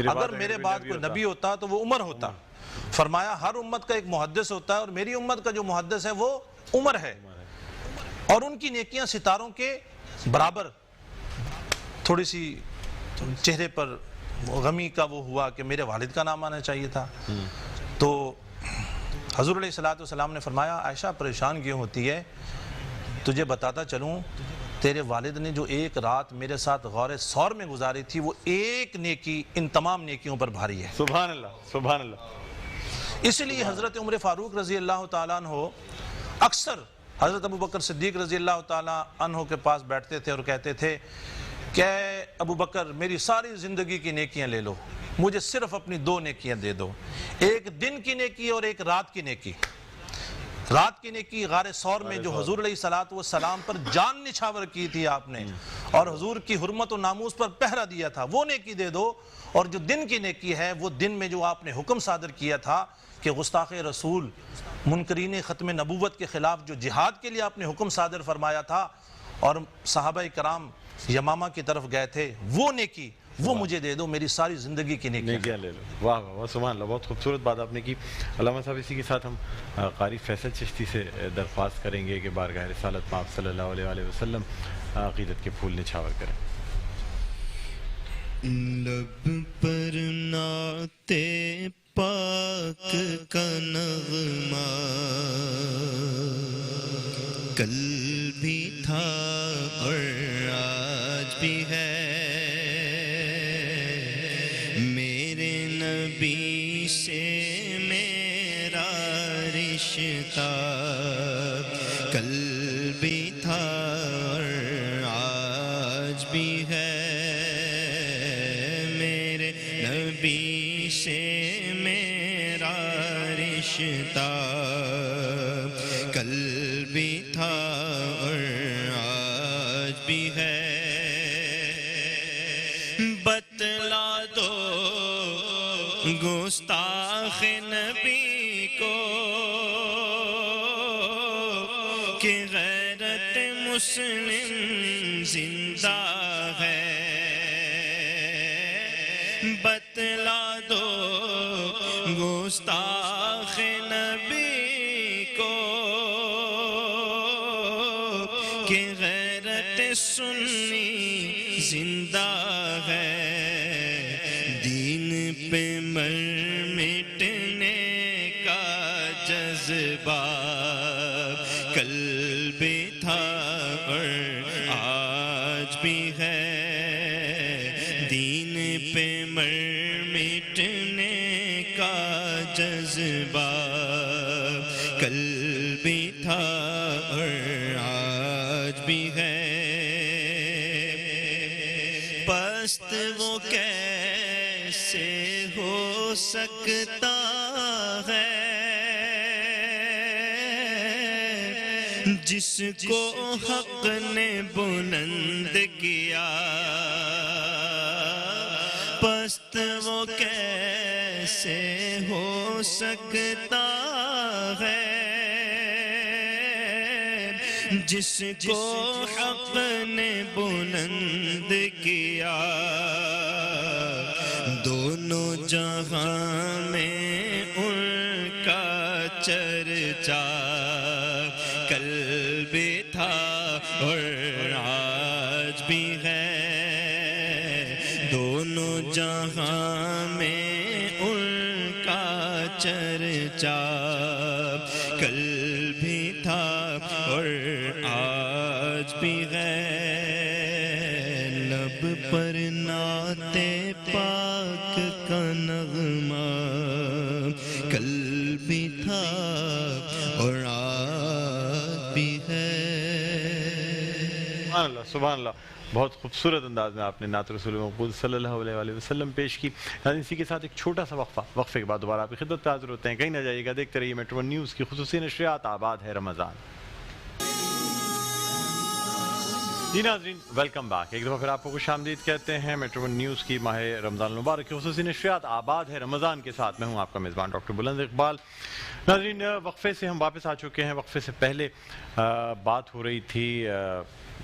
اگر میرے بعد کوئی نبی ہوتا تو وہ عمر ہوتا. فرمایا ہر امت کا ایک محدث ہوتا ہے اور میری امت کا جو محدث ہے وہ عمر ہے، اور ان کی نیکیاں ستاروں کے برابر۔ تھوڑی سی چہرے پر غمی کا وہ ہوا کہ میرے والد کا نام آنا چاہیے تھا، تو حضور علیہ الصلوۃ والسلام نے فرمایا عائشہ پریشان کیوں ہوتی ہے، تجھے بتاتا چلوں تیرے والد نے جو ایک رات میرے ساتھ غار ثور میں گزاری تھی وہ ایک نیکی ان تمام نیکیوں پر بھاری ہے۔ سبحان اللہ، سبحان اللہ۔ اس لیے حضرت عمر فاروق رضی اللہ تعالیٰ عنہ اکثر حضرت ابو بکر صدیق رضی اللہ تعالیٰ عنہ کے پاس بیٹھتے تھے اور کہتے تھے کہ اے ابو بکر میری ساری زندگی کی نیکیاں لے لو، مجھے صرف اپنی 2 نیکیاں دے دو، ایک دن کی نیکی اور ایک رات کی نیکی۔ رات کی نیکی غار ثور میں جو حضور علیہ السلام پر جان نچھاور کی تھی آپ نے اور حضور کی حرمت و ناموس پر پہرا دیا تھا، وہ نیکی دے دو، اور جو دن کی نیکی ہے وہ دن میں جو آپ نے حکم صادر کیا تھا کہ گستاخ رسول منکرین ختم نبوت کے خلاف جو جہاد کے لیے آپ نے حکم صادر فرمایا تھا اور صحابہ کرام یمامہ کی طرف گئے تھے، وہ نیکی وہ مجھے دے دو، میری ساری زندگی کی نیکیاں لے لو۔ واہ واہ واہ، سبحان اللہ، بہت خوبصورت بات آپ نے کی۔ علامہ صاحب اسی کے ساتھ ہم قاری فیصل چشتی سے درخواست کریں گے کہ بارگاہ رسالت میں آپ صلی اللہ علیہ وآلہ وسلم عقیدت کے پھول نچھاور کریں۔ لب پر نعت پاک کا نغمہ کل بھی تھا اور آج بھی ہے، میرے نبی سے میرا رشتہ کل بھی تھا اور آج بھی ہے، میرے نبی سے میرا رشتہ کل بھی تھا اور آج بھی ہے، بتلا دو گستاخ نبی کو کہ غیرت مسلم زندہ ہے، بتلا دو گستاخ نبی کو کہ غیرت سنی زندہ ہے، دین پہ مر مٹنے کا جذبہ کل بھی تھا اور آج بھی ہے، دین پہ مر مٹنے کا جذبہ کل بھی تھا اور آج بھی ہے، پست وہ کیسے ہو سکتا ہے جس کو حق نے بلند کیا، پست وہ کیسے ہو سکتا ہے جس کو حق نے بلند کیا، دونوں جہاں میں ان کا چرچا کل بھی تھا اور آج بھی ہے، دونوں جہاں میں ان کا چرچا کل بھی تھا اور آج بھی ہے، لب پر نعت پاک کا نغمہ کل بھی تھا اور آج بھی ہے۔ سبحان اللہ، سبحان اللہ، بہت خوبصورت انداز میں آپ نے نعت رسول مقبول صلی اللہ علیہ وآلہ وسلم پیش کی۔ اسی کے ساتھ ایک چھوٹا سا وقفے کے بعد دوبارہ آپ کی خدمت میں حاضر ہوتے ہیں، کہیں نہ جائیے گا، دیکھتے رہیے میٹرو ون نیوز کی خصوصی نشریات آباد ہے رمضان۔ جی ناظرین، ویلکم بیک، ایک دفعہ پھر آپ کو خوش آمدید کہتے ہیں میٹرو ون نیوز کی ماہ رمضان المبارک کی خصوصی نشریات آباد ہے رمضان کے ساتھ میں ہوں آپ کا میزبان ڈاکٹر بلند اقبال۔ ناظرین، وقفے سے ہم واپس آ چکے ہیں۔ وقفے سے پہلے بات ہو رہی تھی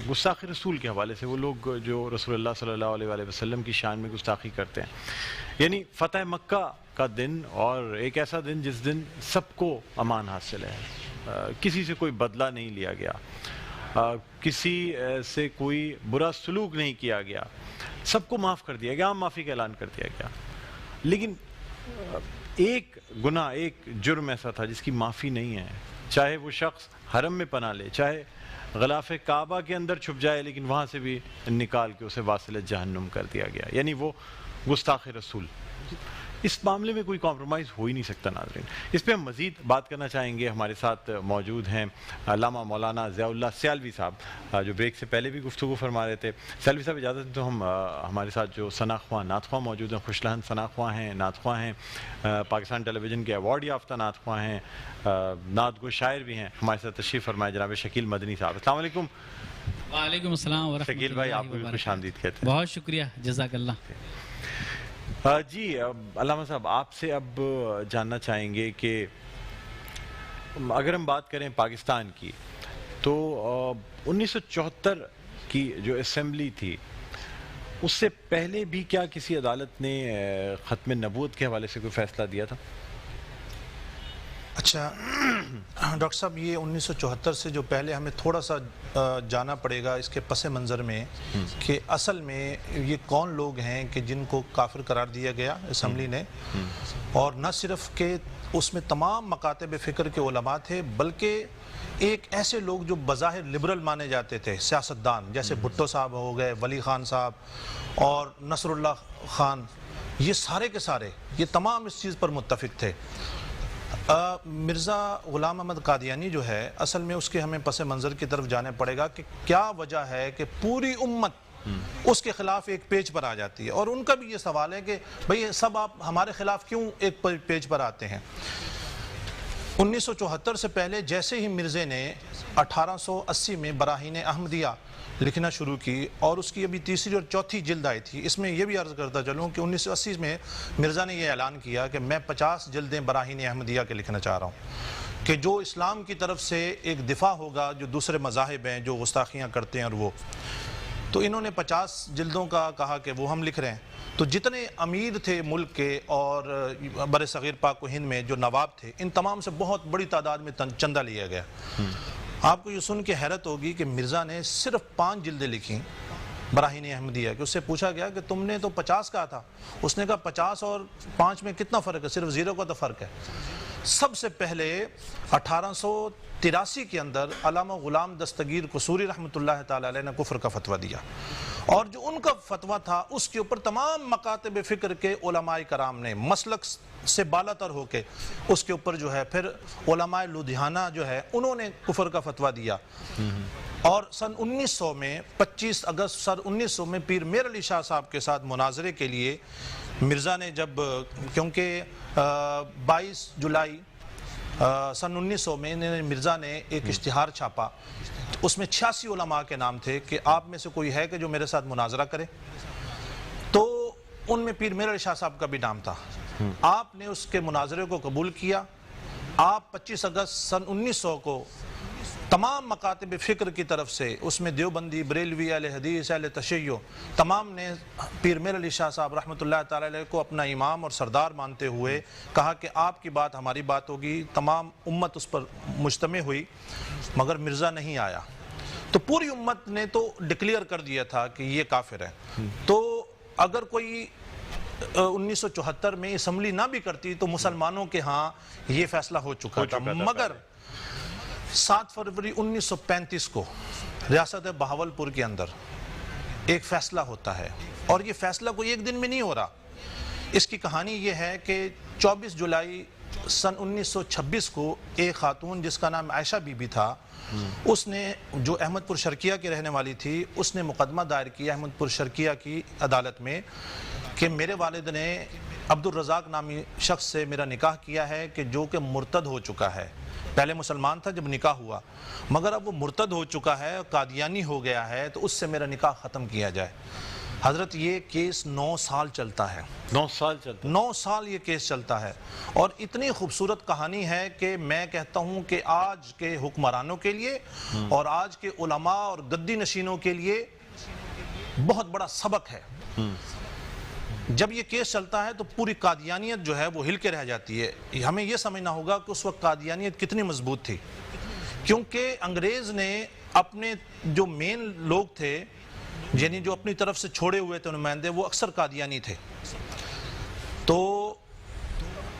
گستاخی رسول کے حوالے سے، وہ لوگ جو رسول اللہ صلی اللہ علیہ وآلہ وسلم کی شان میں گستاخی کرتے ہیں، یعنی فتح مکہ کا دن اور ایک ایسا دن جس دن سب کو امان حاصل ہے، کسی سے کوئی بدلہ نہیں لیا گیا، کسی سے کوئی برا سلوک نہیں کیا گیا، سب کو معاف کر دیا گیا، عام معافی کا اعلان کر دیا گیا. لیکن ایک گناہ، ایک جرم ایسا تھا جس کی معافی نہیں ہے، چاہے وہ شخص حرم میں پناہ لے، چاہے غلاف کعبہ کے اندر چھپ جائے، لیکن وہاں سے بھی نکال کے اسے واصل جہنم کر دیا گیا، یعنی وہ گستاخ رسول. اس معاملے میں کوئی کمپرومائز ہو ہی نہیں سکتا. ناظرین، اس پہ ہم مزید بات کرنا چاہیں گے. ہمارے ساتھ موجود ہیں علامہ مولانا ضیاء اللہ سیالوی صاحب، جو بریک سے پہلے بھی گفتگو فرما رہے تھے. سیالوی صاحب اجازت دیں تو ہم ہمارے ساتھ جو ثنا خواں نعت خواں موجود ہیں، خوش لہن ثنا خواں ہیں، نعت خواں ہیں، پاکستان ٹیلی ویژن کے ایوارڈ یافتہ نعت خواں ہیں، نعت گو شاعر بھی ہیں. ہمارے ساتھ تشریف فرمائے جناب شکیل مدنی صاحب. السلام علیکم. وعلیکم السلام ورحمۃ اللہ. شکیل بھائی، آپ کو بھی خوش آمدید کہتے ہیں. بہت شکریہ، جزاک اللہ. جی علامہ صاحب، آپ سے اب جاننا چاہیں گے کہ اگر ہم بات کریں پاکستان کی، تو 1974 کی جو اسمبلی تھی، اس سے پہلے بھی کیا کسی عدالت نے ختم نبوت کے حوالے سے کوئی فیصلہ دیا تھا؟ اچھا ڈاکٹر صاحب، یہ 1974 سے جو پہلے ہمیں تھوڑا سا جانا پڑے گا اس کے پس منظر میں کہ اصل میں یہ کون لوگ ہیں کہ جن کو کافر قرار دیا گیا اسمبلی نے. اور نہ صرف کہ اس میں تمام مکاتب فکر کے علماء تھے، بلکہ ایک ایسے لوگ جو بظاہر لبرل مانے جاتے تھے، سیاستدان، جیسے بھٹو صاحب ہو گئے، ولی خان صاحب اور نصر اللہ خان، یہ سارے کے سارے یہ تمام اس چیز پر متفق تھے. مرزا غلام احمد قادیانی جو ہے، اصل میں اس کے ہمیں پس منظر کی طرف جانے پڑے گا کہ کیا وجہ ہے کہ پوری امت اس کے خلاف ایک پیج پر آ جاتی ہے. اور ان کا بھی یہ سوال ہے کہ بھئی سب آپ ہمارے خلاف کیوں ایک پیج پر آتے ہیں. 1974 سے پہلے جیسے ہی مرزے نے 1880 میں براہین احمدیہ لکھنا شروع کی، اور اس کی ابھی تیسری اور چوتھی جلد آئی تھی. اس میں یہ بھی عرض کرتا چلوں کہ 1980 میں مرزا نے یہ اعلان کیا کہ میں 50 جلدیں براہین احمدیہ کے لکھنا چاہ رہا ہوں، کہ جو اسلام کی طرف سے ایک دفاع ہوگا جو دوسرے مذاہب ہیں جو گستاخیاں کرتے ہیں. اور وہ تو انہوں نے 50 جلدوں کا کہا کہ وہ ہم لکھ رہے ہیں. تو جتنے امیر تھے ملک کے اور بر صغیر پاک و ہند میں جو نواب تھے، ان تمام سے بہت بڑی تعداد میں چندہ لیا گیا. آپ کو یہ سن کے حیرت ہوگی کہ مرزا نے صرف 5 جلدیں لکھیں براہین احمدیہ کہ اس سے پوچھا گیا کہ تم نے تو 50 کہا تھا. اس نے کہا 50 اور 5 میں کتنا فرق ہے؟ صرف 0 کا تو فرق ہے. سب سے پہلے 1883 کے اندر علامہ غلام دستگیر قصوری رحمۃ اللہ تعالی علیہ نے کفر کا فتویٰ دیا، اور جو ان کا فتویٰ تھا اس کے اوپر تمام مکاتب فکر کے علماء کرام نے مسلک سے بالا تر ہو کے اس کے اوپر جو ہے پھر علماء لدھیانہ جو ہے انہوں نے کفر کا فتویٰ دیا. اور سن 1900 میں 25 اگست سن 1900 میں پیر میر علی شاہ صاحب کے ساتھ مناظرے کے لیے مرزا نے جب، کیونکہ 22 جولائی سن 1900 میں مرزا نے ایک اشتہار چھاپا، اس میں 86 علماء کے نام تھے کہ آپ میں سے کوئی ہے کہ جو میرے ساتھ مناظرہ کرے. تو ان میں پیر میر علی شاہ صاحب کا بھی نام تھا. آپ نے اس کے مناظرے کو قبول کیا. آپ 25 اگست سن 1900 کو تمام مکاتب فکر کی طرف سے، اس میں دیوبندی، بریلوی، اہل حدیث، اہل تشیع، تمام نے پیر میر علی شاہ صاحب رحمۃ اللہ تعالی علیہ کو اپنا امام اور سردار مانتے ہوئے کہا کہ آپ کی بات ہماری بات ہوگی. تمام امت اس پر مجتمع ہوئی، مگر مرزا نہیں آیا. تو پوری امت نے تو ڈکلیئر کر دیا تھا کہ یہ کافر ہے. تو اگر کوئی 1974 میں اسمبلی نہ بھی کرتی تو مسلمانوں کے ہاں یہ فیصلہ ہو چکا تھا. مگر 7 فروری 1935 کو ریاست بہاولپور کے اندر ایک فیصلہ ہوتا ہے، اور یہ فیصلہ کوئی ایک دن میں نہیں ہو رہا. اس کی کہانی یہ ہے کہ 24 جولائی سن 1926 کو ایک خاتون جس کا نام عائشہ بی بی تھا، اس نے، جو احمد پور شرقیہ کی رہنے والی تھی، اس نے مقدمہ دائر کیا احمد پور شرقیہ کی عدالت میں کہ میرے والد نے عبدالرزاق نامی شخص سے میرا نکاح کیا ہے کہ جو کہ مرتد ہو چکا ہے. پہلے مسلمان تھا جب نکاح ہوا، مگر اب وہ مرتد ہو چکا ہے، قادیانی ہو گیا ہے، تو اس سے میرا نکاح ختم کیا جائے. حضرت یہ کیس 9 سال چلتا ہے. 9 سال چلتا ہے. 9 سال یہ کیس چلتا ہے. اور اتنی خوبصورت کہانی ہے کہ میں کہتا ہوں کہ آج کے حکمرانوں کے لیے اور آج کے علماء اور گدی نشینوں کے لیے بہت بڑا سبق ہے. جب یہ کیس چلتا ہے تو پوری قادیانیت جو ہے وہ ہل کے رہ جاتی ہے. ہمیں یہ سمجھنا ہوگا کہ اس وقت قادیانیت کتنی مضبوط تھی، کیونکہ انگریز نے اپنے جو مین لوگ تھے، یعنی جو اپنی طرف سے چھوڑے ہوئے تھے نمائندے، وہ اکثر قادیانی تھے. تو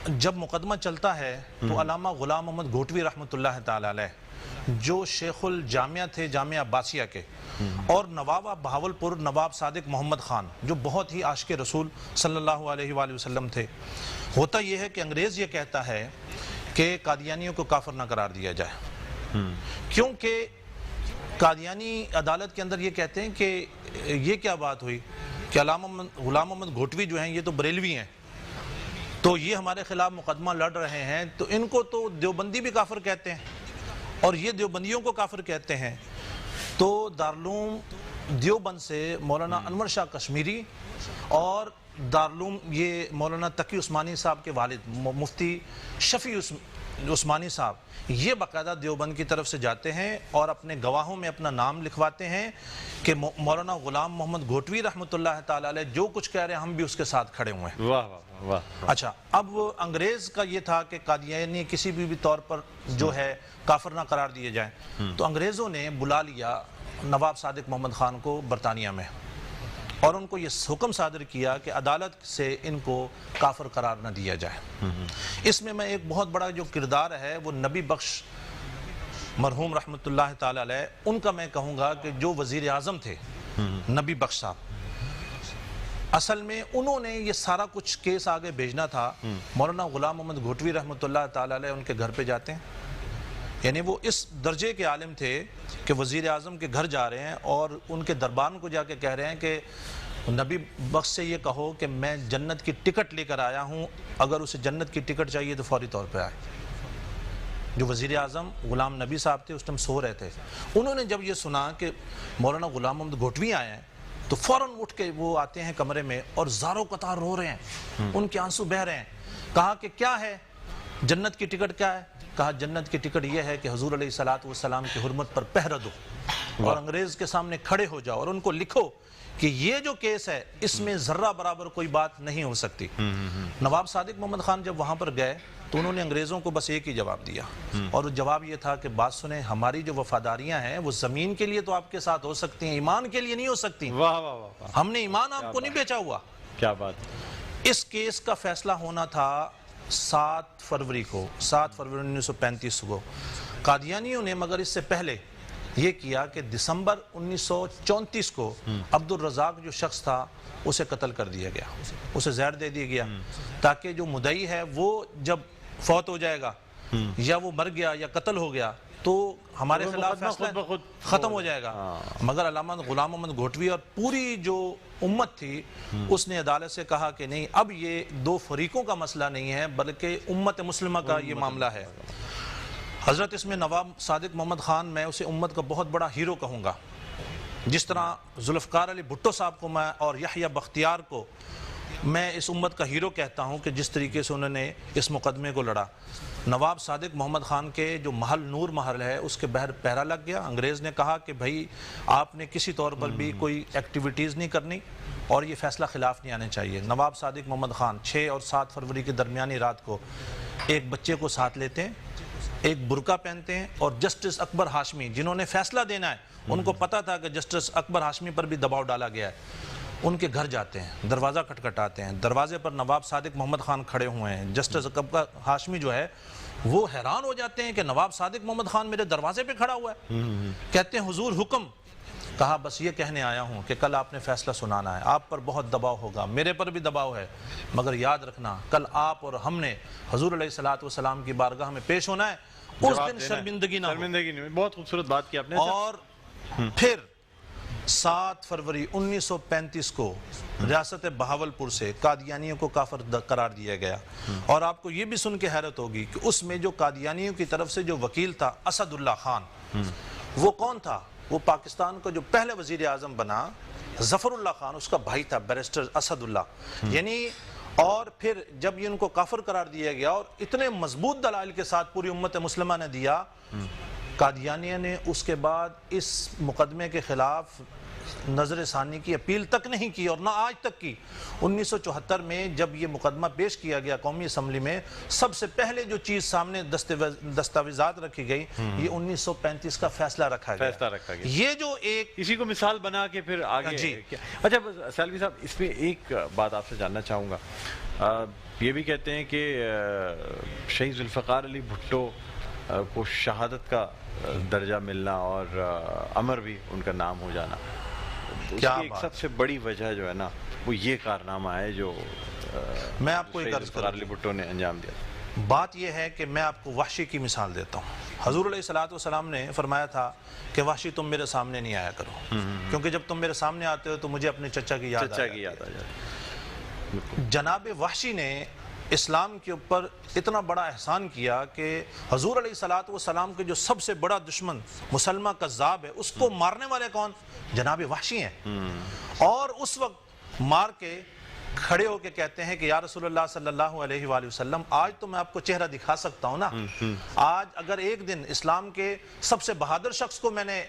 جب مقدمہ چلتا ہے تو علامہ غلام محمد گھوٹوی رحمۃ اللہ تعالی علیہ، جو شیخ الجامعہ تھے جامعہ عباسیہ کے، اور نواب بہاولپور نواب صادق محمد خان، جو بہت ہی عاشق رسول صلی اللہ علیہ وآلہ وسلم تھے. ہوتا یہ ہے کہ انگریز یہ کہتا ہے کہ قادیانیوں کو کافر نہ قرار دیا جائے، کیونکہ قادیانی عدالت کے اندر یہ کہتے ہیں کہ یہ کیا بات ہوئی کہ علامہ غلام محمد گھوٹوی جو ہیں یہ تو بریلوی ہیں، تو یہ ہمارے خلاف مقدمہ لڑ رہے ہیں، تو ان کو تو دیوبندی بھی کافر کہتے ہیں اور یہ دیوبندیوں کو کافر کہتے ہیں. تو دارالعلوم دیوبند سے مولانا انور شاہ کشمیری اور دارالعلوم یہ مولانا تقی عثمانی صاحب کے والد مفتی شفیع عثمانی صاحب، یہ باقاعدہ دیوبند کی طرف سے جاتے ہیں اور اپنے گواہوں میں اپنا نام لکھواتے ہیں کہ مولانا غلام محمد گھوٹوی رحمۃ اللہ تعالی علیہ جو کچھ کہہ رہے ہیں ہم بھی اس کے ساتھ کھڑے ہوئے ہیں. واہ واہ واہ. اچھا، اب انگریز کا یہ تھا کہ قادیانی کسی بھی طور پر جو ہے کافر نہ قرار دیے جائیں، تو انگریزوں نے بلا لیا نواب صادق محمد خان کو برطانیہ میں اور ان کو یہ حکم صادر کیا کہ عدالت سے ان کو کافر قرار نہ دیا جائے. اس میں ایک بہت بڑا جو کردار ہے وہ نبی بخش مرحوم رحمۃ اللہ تعالی علیہ، ان کا میں کہوں گا کہ جو وزیر اعظم تھے نبی بخش صاحب، اصل میں انہوں نے یہ سارا کچھ کیس آگے بھیجنا تھا. مولانا غلام محمد گھوٹوی رحمۃ اللہ تعالی علیہ ان کے گھر پہ جاتے ہیں، یعنی وہ اس درجے کے عالم تھے کہ وزیر اعظم کے گھر جا رہے ہیں اور ان کے دربان کو جا کے کہہ رہے ہیں کہ نبی بخش سے یہ کہو کہ میں جنت کی ٹکٹ لے کر آیا ہوں، اگر اسے جنت کی ٹکٹ چاہیے تو فوری طور پہ آئے. جو وزیر اعظم غلام نبی صاحب تھے اس ٹائم سو رہے تھے، انہوں نے جب یہ سنا کہ مولانا غلام محمد گھوٹوی آئے ہیں تو فوراً اٹھ کے وہ آتے ہیں کمرے میں اور زاروں قطار رو رہے ہیں، ان کے آنسو بہہ رہے ہیں. کہا کہ کیا ہے جنت کی ٹکٹ، کیا ہے؟ کہا جنت کی ٹکٹ یہ ہے کہ حضور علیہ الصلوۃ والسلام کی حرمت پر پہرہ دو اور انگریز کے سامنے کھڑے ہو جاؤ اور ان کو لکھو کہ یہ جو کیس ہے اس میں ذرہ برابر کوئی بات نہیں ہو سکتی. نواب صادق محمد خان جب وہاں پر گئے تو انہوں نے انگریزوں کو بس ایک ہی جواب دیا، اور جواب یہ تھا کہ بات سنیں، ہماری جو وفاداریاں ہیں وہ زمین کے لیے تو آپ کے ساتھ ہو سکتی ہیں، ایمان کے لیے نہیں ہو سکتی. واہ واہ واہ. ہم نے ایمان آپ کو نہیں بیچا ہوا. کیا بات. اس کیس کا فیصلہ ہونا تھا 7 فروری کو، 7 فروری 1935 کو. قادیانیوں نے مگر اس سے پہلے یہ کیا کہ دسمبر 1934 کو عبد الرزاق جو شخص تھا اسے قتل کر دیا گیا، اسے زہر دے دیا گیا تاکہ جو مدعی ہے وہ جب فوت ہو جائے گا یا وہ مر گیا یا قتل ہو گیا تو ہمارے خلاف فیصلہ ختم ہو جائے گا. مگر علامہ غلام محمد گھوٹوی اور پوری جو امت تھی اس نے عدالت سے کہا کہ نہیں، اب یہ 2 فریقوں کا مسئلہ نہیں ہے بلکہ امت مسلمہ کا یہ معاملہ ہے. حضرت اس میں نواب صادق محمد خان، میں اسے امت کا بہت بڑا ہیرو کہوں گا. جس طرح ذوالفقار علی بھٹو صاحب کو میں اور یحییٰ بختیار کو میں اس امت کا ہیرو کہتا ہوں کہ جس طریقے سے انہوں نے اس مقدمے کو لڑا. نواب صادق محمد خان کے جو محل نور محل ہے اس کے بہر پہرا لگ گیا. انگریز نے کہا کہ بھائی آپ نے کسی طور پر بھی کوئی ایکٹیویٹیز نہیں کرنی اور یہ فیصلہ خلاف نہیں آنے چاہیے. نواب صادق محمد خان 6 اور 7 فروری کی درمیانی رات کو ایک بچے کو ساتھ لیتے ہیں، ایک برقع پہنتے ہیں اور جسٹس اکبر ہاشمی جنہوں نے فیصلہ دینا ہے، ان کو پتا تھا کہ جسٹس اکبر ہاشمی پر بھی دباؤ ڈالا گیا ہے، ان کے گھر جاتے ہیں، دروازہ کھٹکھٹاتے ہیں. دروازے پر نواب صادق محمد خان کھڑے ہوئے ہیں. جسٹس اکبر ہاشمی جو ہے وہ حیران ہو جاتے ہیں کہ نواب صادق محمد خان میرے دروازے پہ کھڑا ہوا ہے. کہتے ہیں حضور حکم. کہا بس یہ کہنے آیا ہوں کہ کل آپ نے فیصلہ سنانا ہے، آپ پر بہت دباؤ ہوگا، میرے پر بھی دباؤ ہے، مگر یاد رکھنا کل آپ اور ہم نے حضور علیہ الصلوۃ والسلام کی بارگاہ میں پیش ہونا ہے، اس دن شرمندگی نہ ہو. بہت خوبصورت بات کی آپ نے. اور پھر 7 فروری 1935 کو ریاست بہاولپور سے قادیانیوں کو کافر قرار دیا گیا. اور آپ کو یہ بھی سن کے حیرت ہوگی کہ اس میں جو قادیانیوں کی طرف سے جو وکیل تھا اسد اللہ خان، وہ کون تھا؟ وہ پاکستان کا جو پہلے وزیر اعظم بنا ظفر اللہ خان، اس کا بھائی تھا بیرسٹر اسد اللہ. یعنی اور پھر جب یہ ان کو کافر قرار دیا گیا اور اتنے مضبوط دلائل کے ساتھ پوری امت مسلمہ نے دیا، قادیانیہ نے اس کے بعد اس مقدمے کے خلاف نظر ثانی کی اپیل تک نہیں کی اور نہ آج تک کی۔ 1974 میں جب یہ مقدمہ پیش کیا گیا قومی اسمبلی میں، سب سے پہلے جو چیز سامنے دستاویزات رکھی گئی، یہ 1935 کا فیصلہ رکھا گیا۔ یہ جو ایک اسی کو مثال بنا کے پھر آگے جی۔ اچھا سیلوی صاحب، اس پہ ایک بات آپ سے جاننا چاہوں گا، یہ بھی کہتے ہیں کہ شہید ذوالفقار علی بھٹو کو شہادت کا درجہ ملنا اور امر بھی ان کا نام ہو جانا، اس کی ایک سب سے بڑی وجہ جو ہے نا وہ یہ کارنامہ ہے جو میں آپ کو ایک عرض ذوالفقار علی بھٹو نے انجام دیا۔ بات یہ ہے کہ میں آپ کو وحشی کی مثال دیتا ہوں۔ حضور علیہ السلام نے فرمایا تھا کہ وحشی تم میرے سامنے نہیں آیا کرو، کیونکہ جب تم میرے سامنے آتے ہو تو مجھے اپنے چچا کی یاد آ جاتی۔ جناب وحشی نے اسلام کے اوپر اتنا بڑا احسان کیا کہ حضور علیہ السلام کے جو سب سے بڑا دشمن مسلمہ کذاب ہے، اس کو مارنے والے کون؟ جناب وحشی ہیں۔ اور اس وقت مار کے کھڑے ہو کے کہتے ہیں کہ یا رسول اللہ صلی اللہ علیہ وآلہ وسلم، آج تو میں آپ کو چہرہ دکھا سکتا ہوں نا، آج اگر ایک دن اسلام کے سب سے بہادر شخص کو میں نے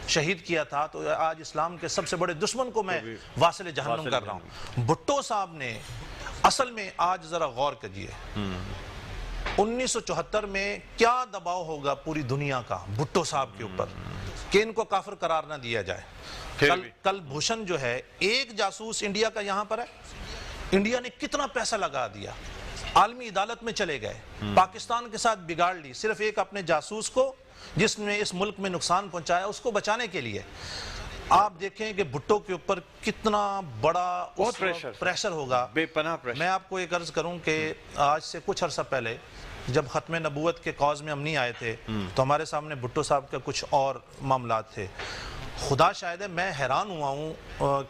شہید کیا تھا تو آج اسلام کے سب سے بڑے دشمن کو میں واصل جہنم کر رہا ہوں۔ بھٹو صاحب نے اصل میں آج ذرا غور کیجئے، 1974 میں کیا دباؤ ہوگا پوری دنیا کا بھٹو صاحب کے اوپر کہ ان کو کافر قرار نہ دیا جائے۔ کل بھوشن جو ہے ایک جاسوس انڈیا کا یہاں پر ہے، انڈیا نے کتنا پیسہ لگا دیا، عالمی عدالت میں چلے گئے، پاکستان کے ساتھ بگاڑ لی، صرف ایک اپنے جاسوس کو جس نے اس ملک میں نقصان پہنچایا اس کو بچانے کے لیے۔ آپ دیکھیں کہ بھٹو کے اوپر کتنا بڑا پریشر ہوگا، بے پناہ پریشر۔ میں آپ کو ایک عرض کروں کہ آج سے کچھ عرصہ پہلے جب ختم نبوت کے کاز میں ہم نہیں آئے تھے تو ہمارے سامنے بھٹو صاحب کا کچھ اور معاملات تھے۔ خدا شاہد ہے میں حیران ہوا ہوں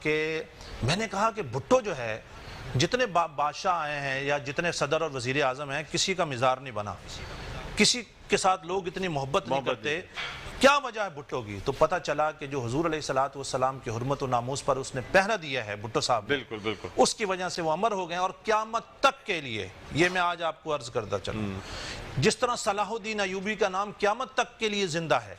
کہ میں نے کہا کہ بھٹو جو ہے، جتنے بادشاہ آئے ہیں یا جتنے صدر اور وزیر اعظم ہیں، کسی کا مزار نہیں بنا، کسی کے ساتھ لوگ اتنی محبت نہیں کرتے۔ کیا وجہ ہے بھٹو کی؟ تو پتہ چلا کہ جو حضور علیہ السلام کی حرمت و ناموس پر اس نے پہرا دیا ہے بھٹو صاحب، بالکل بالکل، اس کی وجہ سے وہ امر ہو گئے اور قیامت تک کے لیے، یہ میں آج آپ کو عرض کرتا چلوں، جس طرح صلاح الدین ایوبی کا نام قیامت تک کے لیے زندہ ہے،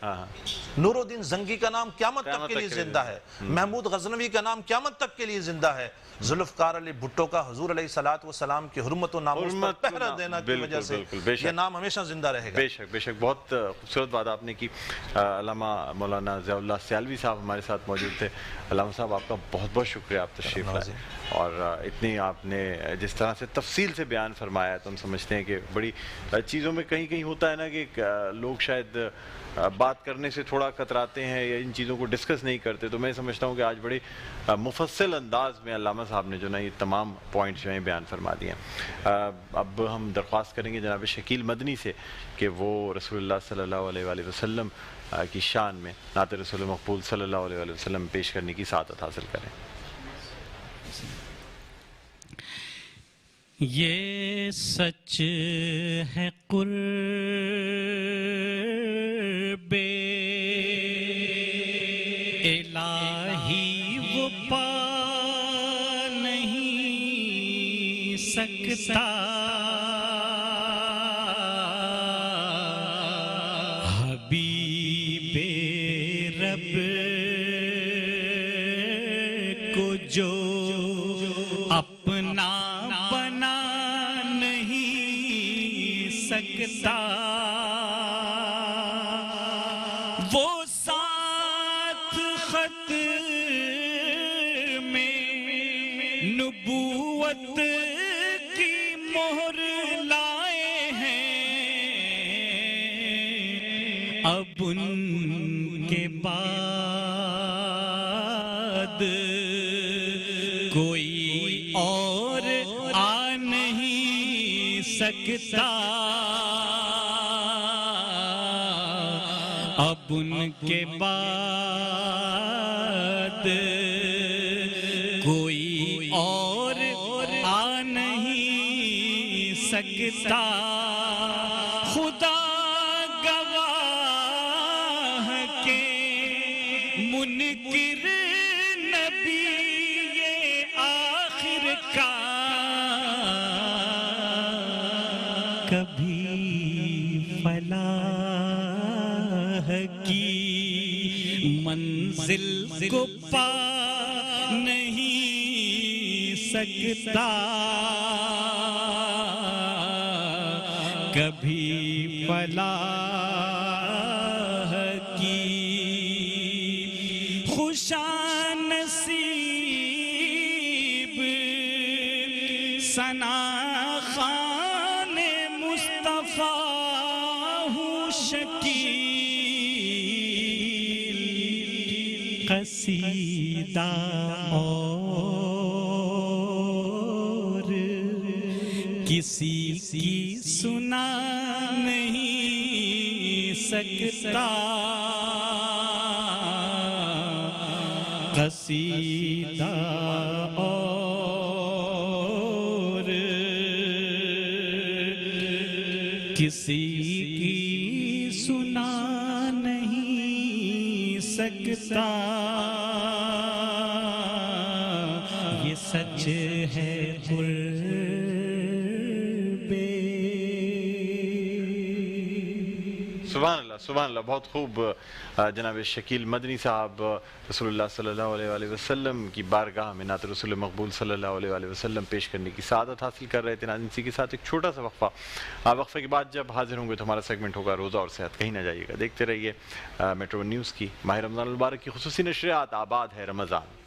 نور الدین زنگی کا نام قیامت تک کے لیے زندہ ہے، محمود غزنوی کا نام قیامت تک کے لیے زندہ ہے، ذوالفقار علی بھٹو کا حضور علیہ السلام کی حرمت و ناموس پر پہرا دینا کی وجہ سے یہ نام ہمیشہ زندہ رہے گا۔ بے شک بے شک، بہت خوبصورت بات آپ نے کی۔ علامہ مولانا ضیاء اللہ سیالوی صاحب ہمارے ساتھ موجود تھے۔ علامہ صاحب آپ کا بہت بہت شکریہ، آپ تشریف لائے اور اتنی آپ نے جس طرح سے تفصیل سے بیان فرمایا تو ہم سمجھتے ہیں کہ بڑی چیزوں میں کہیں کہیں ہوتا ہے نا کہ لوگ شاید بات کرنے سے تھوڑا کتراتے ہیں یا ان چیزوں کو ڈسکس نہیں کرتے، تو میں سمجھتا ہوں کہ آج بڑے مفصل انداز میں علامہ صاحب نے جو نا یہ تمام پوائنٹس جو ہیں بیان فرما دیے ہیں۔ اب ہم درخواست کریں گے جناب شکیل مدنی سے کہ وہ رسول اللہ صلی اللہ علیہ وآلہ وسلم کی شان میں نعت رسول مقبول صلی اللہ علیہ وآلہ وسلم پیش کرنے کی سعادت حاصل کریں۔ یہ سچ ہے قرب الہی وہ پا نہیں سکتا، حبیب رب کو جو اپنا بنا نہیں سکتا، وہ ساتھ خط میں نبوت کی مہر لائے ہیں، اب ان کے بعد کوئی اور آ نہیں سکتا، اب ان کے بعد کوئی اور آ نہیں سکتا، خدا گواہ کے منکر نبی آخر کا کبھی فلاح کی منزل کو پا نہیں سکتا، کبھی فلاح کی خوشا نصیب ثنا خوان مصطفیٰ ہوں شکیل، قصیدہ اور کسی کی سنا نہیں سکتا، قصیدہ اور کسی کی سنا نہیں سکتا، یہ سچ ہے سبحان اللہ سبحان اللہ، بہت خوب جناب شکیل مدنی صاحب رسول اللہ صلی اللہ علیہ وآلہ وسلم کی بارگاہ میں نعت رسول مقبول صلی اللہ علیہ وآلہ وسلم پیش کرنے کی سعادت حاصل کر رہے تھے۔ ناظرین اسی کے ساتھ ایک چھوٹا سا وقفہ، وقفے کے بعد جب حاضر ہوں گے تو ہمارا سیگمنٹ ہوگا روزہ اور صحت، کہیں نہ جائیے گا، دیکھتے رہیے میٹرو نیوز کی ماہ رمضان المبارک کی خصوصی نشریات، آباد ہے رمضان۔